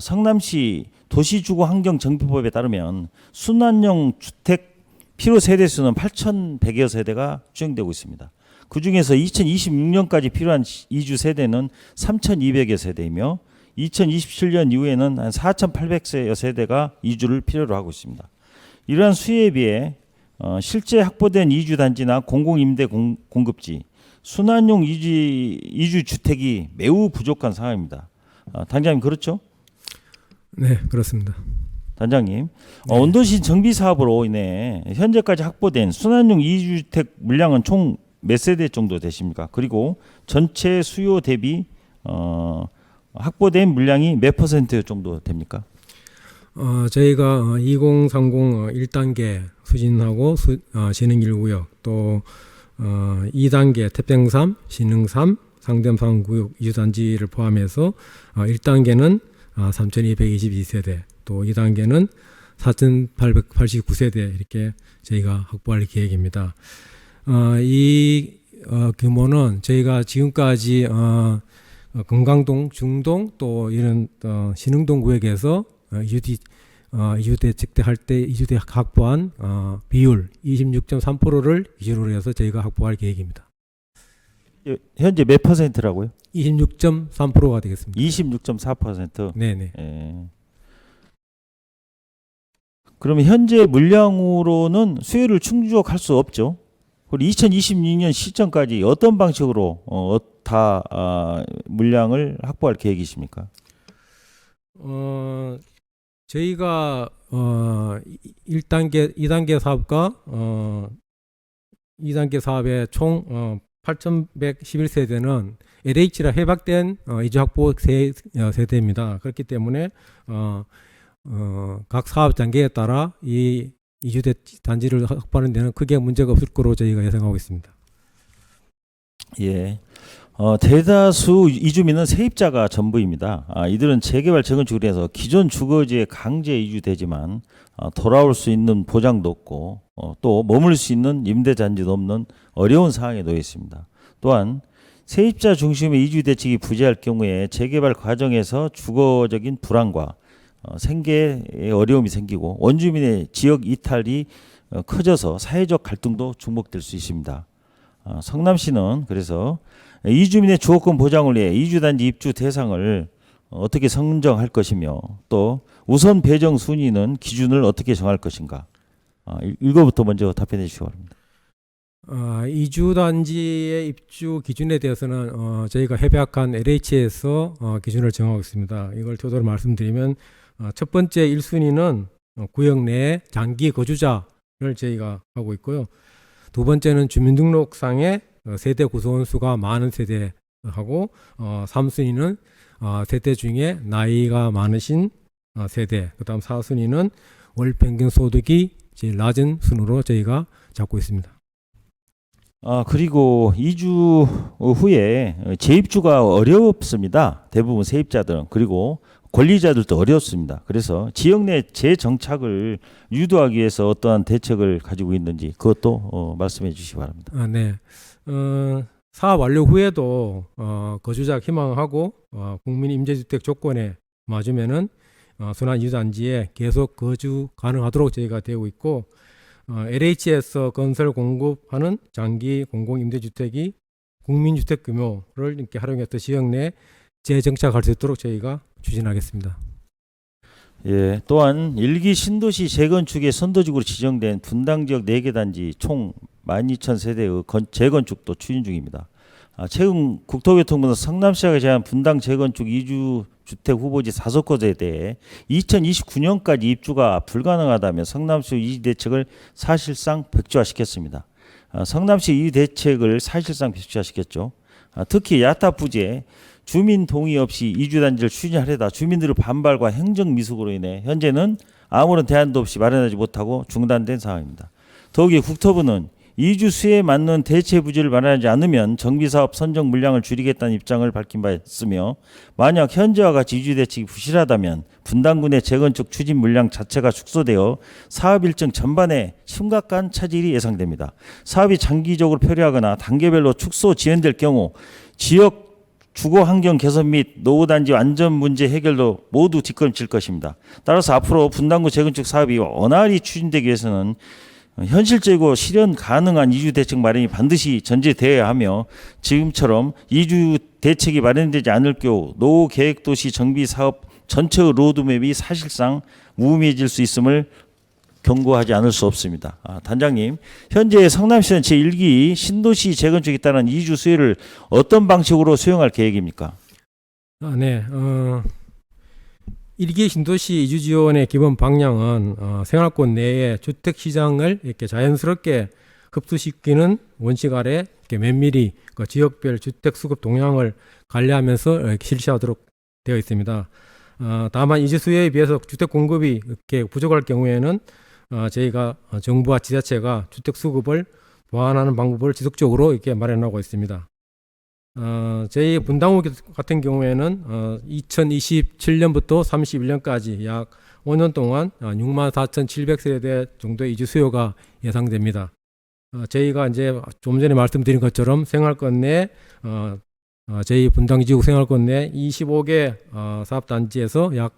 성남시 도시주거환경정비법에 따르면 순환형 주택 필요 세대수는 8,100여 세대가 추정되고 있습니다. 그중에서 2026년까지 필요한 이주 세대는 3,200여 세대이며 2027년 이후에는 한 4,800여 세대가 이주를 필요로 하고 있습니다. 이러한 수요에 비해 실제 확보된 이주 단지나 공공임대 공급지, 순환용 이주 주택이 매우 부족한 상황입니다. 단장님 그렇죠? 네, 그렇습니다. 단장님, 원도시 정비 사업으로 인해 현재까지 확보된 순환용 이주주택 물량은 총 몇 세대 정도 되십니까? 그리고 전체 수요 대비 확보된 물량이 몇 % 정도 됩니까? 저희가 2030 1단계 수진하고 진흥 1구역 또 2단계 태평3, 신흥3, 상댐3 구역 이주단지를 포함해서 1단계는 3,222세대, 또 2단계는 4,889세대 이렇게 저희가 확보할 계획입니다. 이 규모는 저희가 지금까지 금강동, 중동 또 이런 신흥동 구역에서 이주대 할 때 이주대 확보한 비율 26.3%를 기준으로 해서 저희가 확보할 계획입니다. 현재 몇 %라고요? 26.3%가 되겠습니다. 26.4%. 네네. 예. 그러면 현재 물량으로는 수요를 충족할 수 없죠. 그리고 2026년 시점까지 어떤 방식으로 물량을 확보할 계획이십니까? 저희가 1단계, 2단계 사업과 2단계 사업의 총 8,111세대는 LH라 해박된 이주 확보 세대입니다. 그렇기 때문에 각 사업 단계에 따라 이 이주대 단지를 확보하는 데는 크게 문제가 없을 거로 저희가 예상하고 있습니다. 예. 대다수 이주민은 세입자가 전부입니다. 이들은 재개발 재건축을 해서 기존 주거지에 강제 이주되지만 돌아올 수 있는 보장도 없고 또 머물 수 있는 임대 잔지도 없는 어려운 상황에 놓여 있습니다. 또한 세입자 중심의 이주 대책이 부재할 경우에 재개발 과정에서 주거적인 불안과 생계에 어려움이 생기고 원주민의 지역 이탈이 커져서 사회적 갈등도 중복될 수 있습니다. 성남시는 그래서 이주민의 주거권 보장을 위해 이주단지 입주 대상을 어떻게 선정할 것이며 또 우선 배정 순위는 기준을 어떻게 정할 것인가. 이거부터 먼저 답변해 주시기 바랍니다. 이주단지의 입주 기준에 대해서는 저희가 협약한 LH에서 기준을 정하고 있습니다. 이걸 토대로 말씀드리면 첫 번째 1순위는 구역 내 장기 거주자를 저희가 하고 있고요. 두 번째는 주민등록상의 세대 구성원 수가 많은 세대하고 3순위는 세대 중에 나이가 많으신 세대, 그다음 4순위는 월 평균 소득이 제일 낮은 순으로 저희가 잡고 있습니다. 그리고 이주 후에 재입주가 어렵습니다. 대부분 세입자들은. 그리고 권리자들도 어렵습니다. 그래서 지역 내 재정착을 유도하기 위해서 어떠한 대책을 가지고 있는지 그것도 말씀해 주시기 바랍니다. 네. 사업 완료 후에도 거주자 희망하고 국민 임대주택 조건에 맞으면은 순환 이주단지에 계속 거주 가능하도록 저희가 되고 있고 LH에서 건설 공급하는 장기 공공임대주택이 국민주택 규모를 이렇게 활용해서 지역 내 재정착할 수 있도록 저희가 추진하겠습니다. 예, 또한 1기 신도시 재건축의 선도지구로 지정된 분당 지역 4개 단지 총 12,000세대의 재건축도 추진 중입니다. 최근 국토교통부는 성남시가 제한 분당 재건축 이주 주택 후보지 5곳에 대해 2029년까지 입주가 불가능하다며 성남시 이주 대책을 사실상 백지화시켰습니다. 성남시 이주 대책을 사실상 백지화시켰죠. 특히 야타 부지에 주민 동의 없이 이주 단지를 추진하려다 주민들의 반발과 행정 미숙으로 인해 현재는 아무런 대안도 없이 마련하지 못하고 중단된 상황입니다. 더욱이 국토부는 이주 수에 맞는 대체 부지를 마련하지 않으면 정비사업 선정 물량을 줄이겠다는 입장을 밝힌 바 있으며 만약 현재와 같이 이주 대책이 부실하다면 분당군의 재건축 추진 물량 자체가 축소되어 사업 일정 전반에 심각한 차질이 예상됩니다. 사업이 장기적으로 표류하거나 단계별로 축소 지연될 경우 지역 주거 환경 개선 및 노후단지 안전 문제 해결도 모두 뒷걸음칠 것입니다. 따라서 앞으로 분당구 재건축 사업이 원활히 추진되기 위해서는 현실적이고 실현 가능한 이주 대책 마련이 반드시 전제되어야 하며 지금처럼 이주 대책이 마련되지 않을 경우 노후 계획 도시 정비 사업 전체의 로드맵이 사실상 무의미해질 수 있음을 경고하지 않을 수 없습니다. 단장님, 현재 성남시는 제1기 신도시 재건축에 따른 이주 수혜를 어떤 방식으로 수용할 계획입니까? 네. 1기 신도시 이주 지원의 기본 방향은 생활권 내에 주택 시장을 이렇게 자연스럽게 흡수시키는 원칙 아래 이렇게 면밀히 그 지역별 주택 수급 동향을 관리하면서 이렇게 실시하도록 되어 있습니다. 다만 이주 수요에 비해서 주택 공급이 이렇게 부족할 경우에는 저희가 정부와 지자체가 주택 수급을 보완하는 방법을 지속적으로 이렇게 마련하고 있습니다. 저희 분당구 같은 경우에는 2027년부터 31년까지 약 5년 동안 64,700세대 정도의 이주 수요가 예상됩니다. 저희가 이제 좀 전에 말씀드린 것처럼 생활권 내 저희 분당지구 생활권 내 25개 사업단지에서 약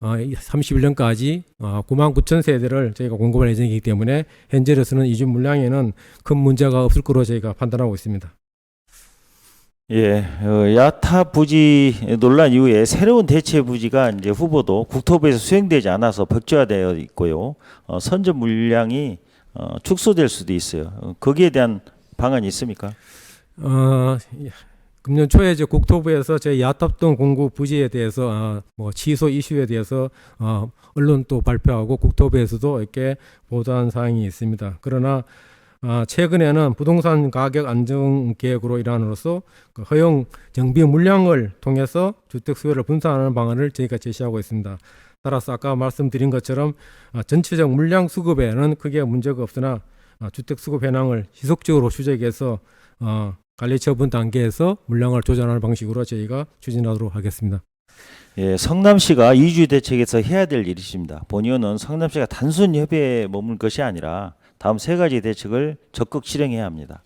31년까지 99,000세대를 저희가 공급할 예정이기 때문에 현재로서는 이주 물량에는 큰 문제가 없을 거로 저희가 판단하고 있습니다. 예, 야타 부지 논란 이후에 새로운 대체 부지가 이제 후보도 국토부에서 수행되지 않아서 백지화되어 있고요. 선적 물량이 축소될 수도 있어요. 거기에 대한 방안이 있습니까? 금년 초에 이제 국토부에서 저희 야탑동 공구 부지에 대해서 뭐 취소 이슈에 대해서 언론 또 발표하고 국토부에서도 이렇게 보도한 사항이 있습니다. 그러나 최근에는 부동산 가격 안정 계획으로 일환으로서 그 허용 정비 물량을 통해서 주택 수요를 분산하는 방안을 저희가 제시하고 있습니다. 따라서 아까 말씀드린 것처럼 전체적 물량 수급에는 크게 문제가 없으나 주택 수급 현황을 지속적으로 추적해서 관리 처분 단계에서 물량을 조절하는 방식으로 저희가 추진하도록 하겠습니다. 예, 성남시가 이주 대책에서 해야 될 일이 있습니다. 본의원은 성남시가 단순 협의에 머물 것이 아니라 다음 3가지 대책을 적극 실행해야 합니다.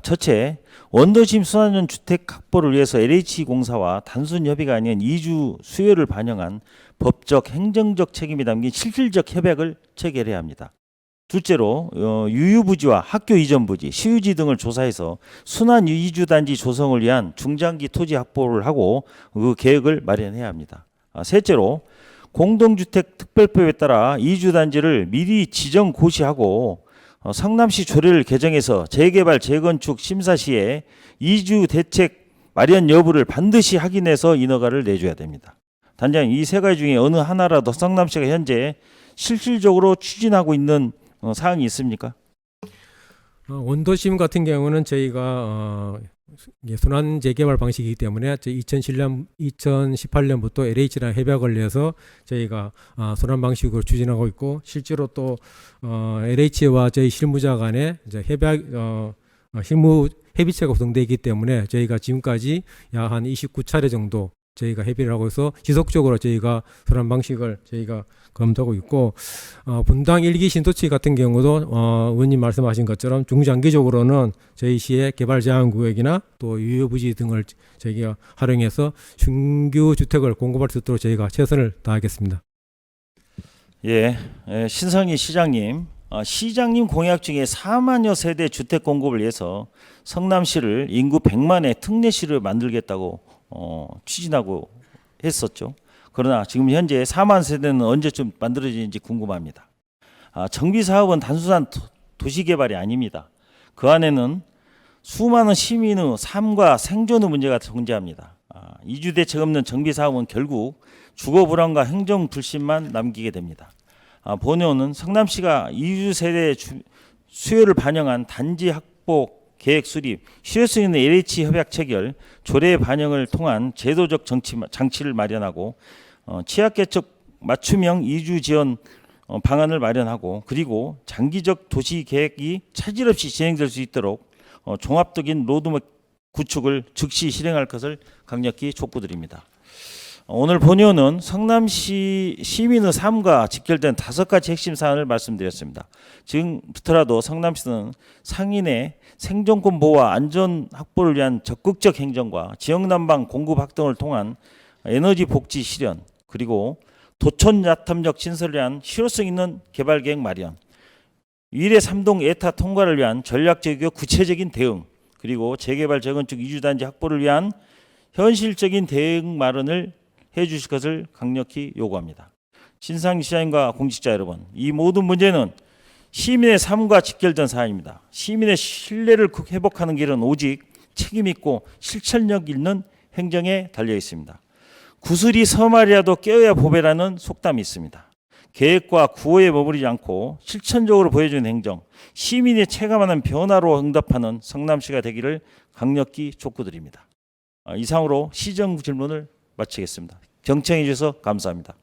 첫째, 원도심 순환형 주택 확보를 위해서 LH공사와 단순 협의가 아닌 이주 수요를 반영한 법적, 행정적 책임이 담긴 실질적 협약을 체결해야 합니다. 둘째로 유유부지와 학교 이전 부지, 시유지 등을 조사해서 순환 이주 단지 조성을 위한 중장기 토지 확보를 하고 그 계획을 마련해야 합니다. 셋째로 공동주택 특별법에 따라 이주 단지를 미리 지정 고시하고 성남시 조례를 개정해서 재개발 재건축 심사 시에 이주 대책 마련 여부를 반드시 확인해서 인허가를 내줘야 됩니다. 단장, 이 세 가지 중에 어느 하나라도 성남시가 현재 실질적으로 추진하고 있는 사항이 있습니까? 원도심 같은 경우는 저희가 순환 재개발 방식이기 때문에 2018년부터 LH랑 협약을 내서 저희가 순환 방식으로 추진하고 있고, 실제로 또 LH와 저희 실무자 간에 이제 협약 실무 협의체가 구성되어 있기 때문에 저희가 지금까지 약 한 29차례 정도 저희가 협의를 하고 있어 지속적으로 저희가 순환 방식을 저희가 검토하고 있고, 분당 1기 신도시 같은 경우도 의원님 말씀하신 것처럼 중장기적으로는 저희 시의 개발 제한 구역이나 또 유효부지 등을 저희가 활용해서 신규 주택을 공급할 수 있도록 저희가 최선을 다하겠습니다. 예, 신성희 시장님, 시장님 공약 중에 4만여 세대 주택 공급을 위해서 성남시를 인구 100만의 특례시를 만들겠다고 추진하고 했었죠. 그러나 지금 현재 4만 세대는 언제쯤 만들어지는지 궁금합니다. 정비 사업은 단순한 도시개발이 아닙니다. 그 안에는 수많은 시민의 삶과 생존의 문제가 존재합니다. 이주 대책 없는 정비 사업은 결국 주거 불안과 행정 불신만 남기게 됩니다. 본의원은 성남시가 이주 세대 수요를 반영한 단지 확보 계획 수립, 실효성 있는 LH 협약 체결, 조례 반영을 통한 제도적 장치를 마련하고 취약계층 맞춤형 이주 지원 방안을 마련하고, 그리고 장기적 도시 계획이 차질 없이 진행될 수 있도록 종합적인 로드맵 구축을 즉시 실행할 것을 강력히 촉구드립니다. 오늘 본의원은 성남시 시민의 삶과 직결된 5가지 핵심 사안을 말씀드렸습니다. 지금부터라도 성남시는 상인의 생존권 보호와 안전 확보를 위한 적극적 행정과 지역 난방 공급 확대를 통한 에너지 복지 실현, 그리고 도촌 야탐적 신설을 위한 실효성 있는 개발 계획 마련, 위례 3동 에타 통과를 위한 전략적이고 구체적인 대응, 그리고 재개발 재건축 이주단지 확보를 위한 현실적인 대응 마련을 해 주실 것을 강력히 요구합니다. 신상희 시장님과 공직자 여러분, 이 모든 문제는 시민의 삶과 직결된 사안입니다. 시민의 신뢰를 회복하는 길은 오직 책임 있고 실천력 있는 행정에 달려 있습니다. 구슬이 서말이라도 깨어야 보배라는 속담이 있습니다. 계획과 구호에 머무르지 않고 실천적으로 보여주는 행정, 시민이 체감하는 변화로 응답하는 성남시가 되기를 강력히 촉구드립니다. 이상으로 시정 질문을 마치겠습니다. 경청해 주셔서 감사합니다.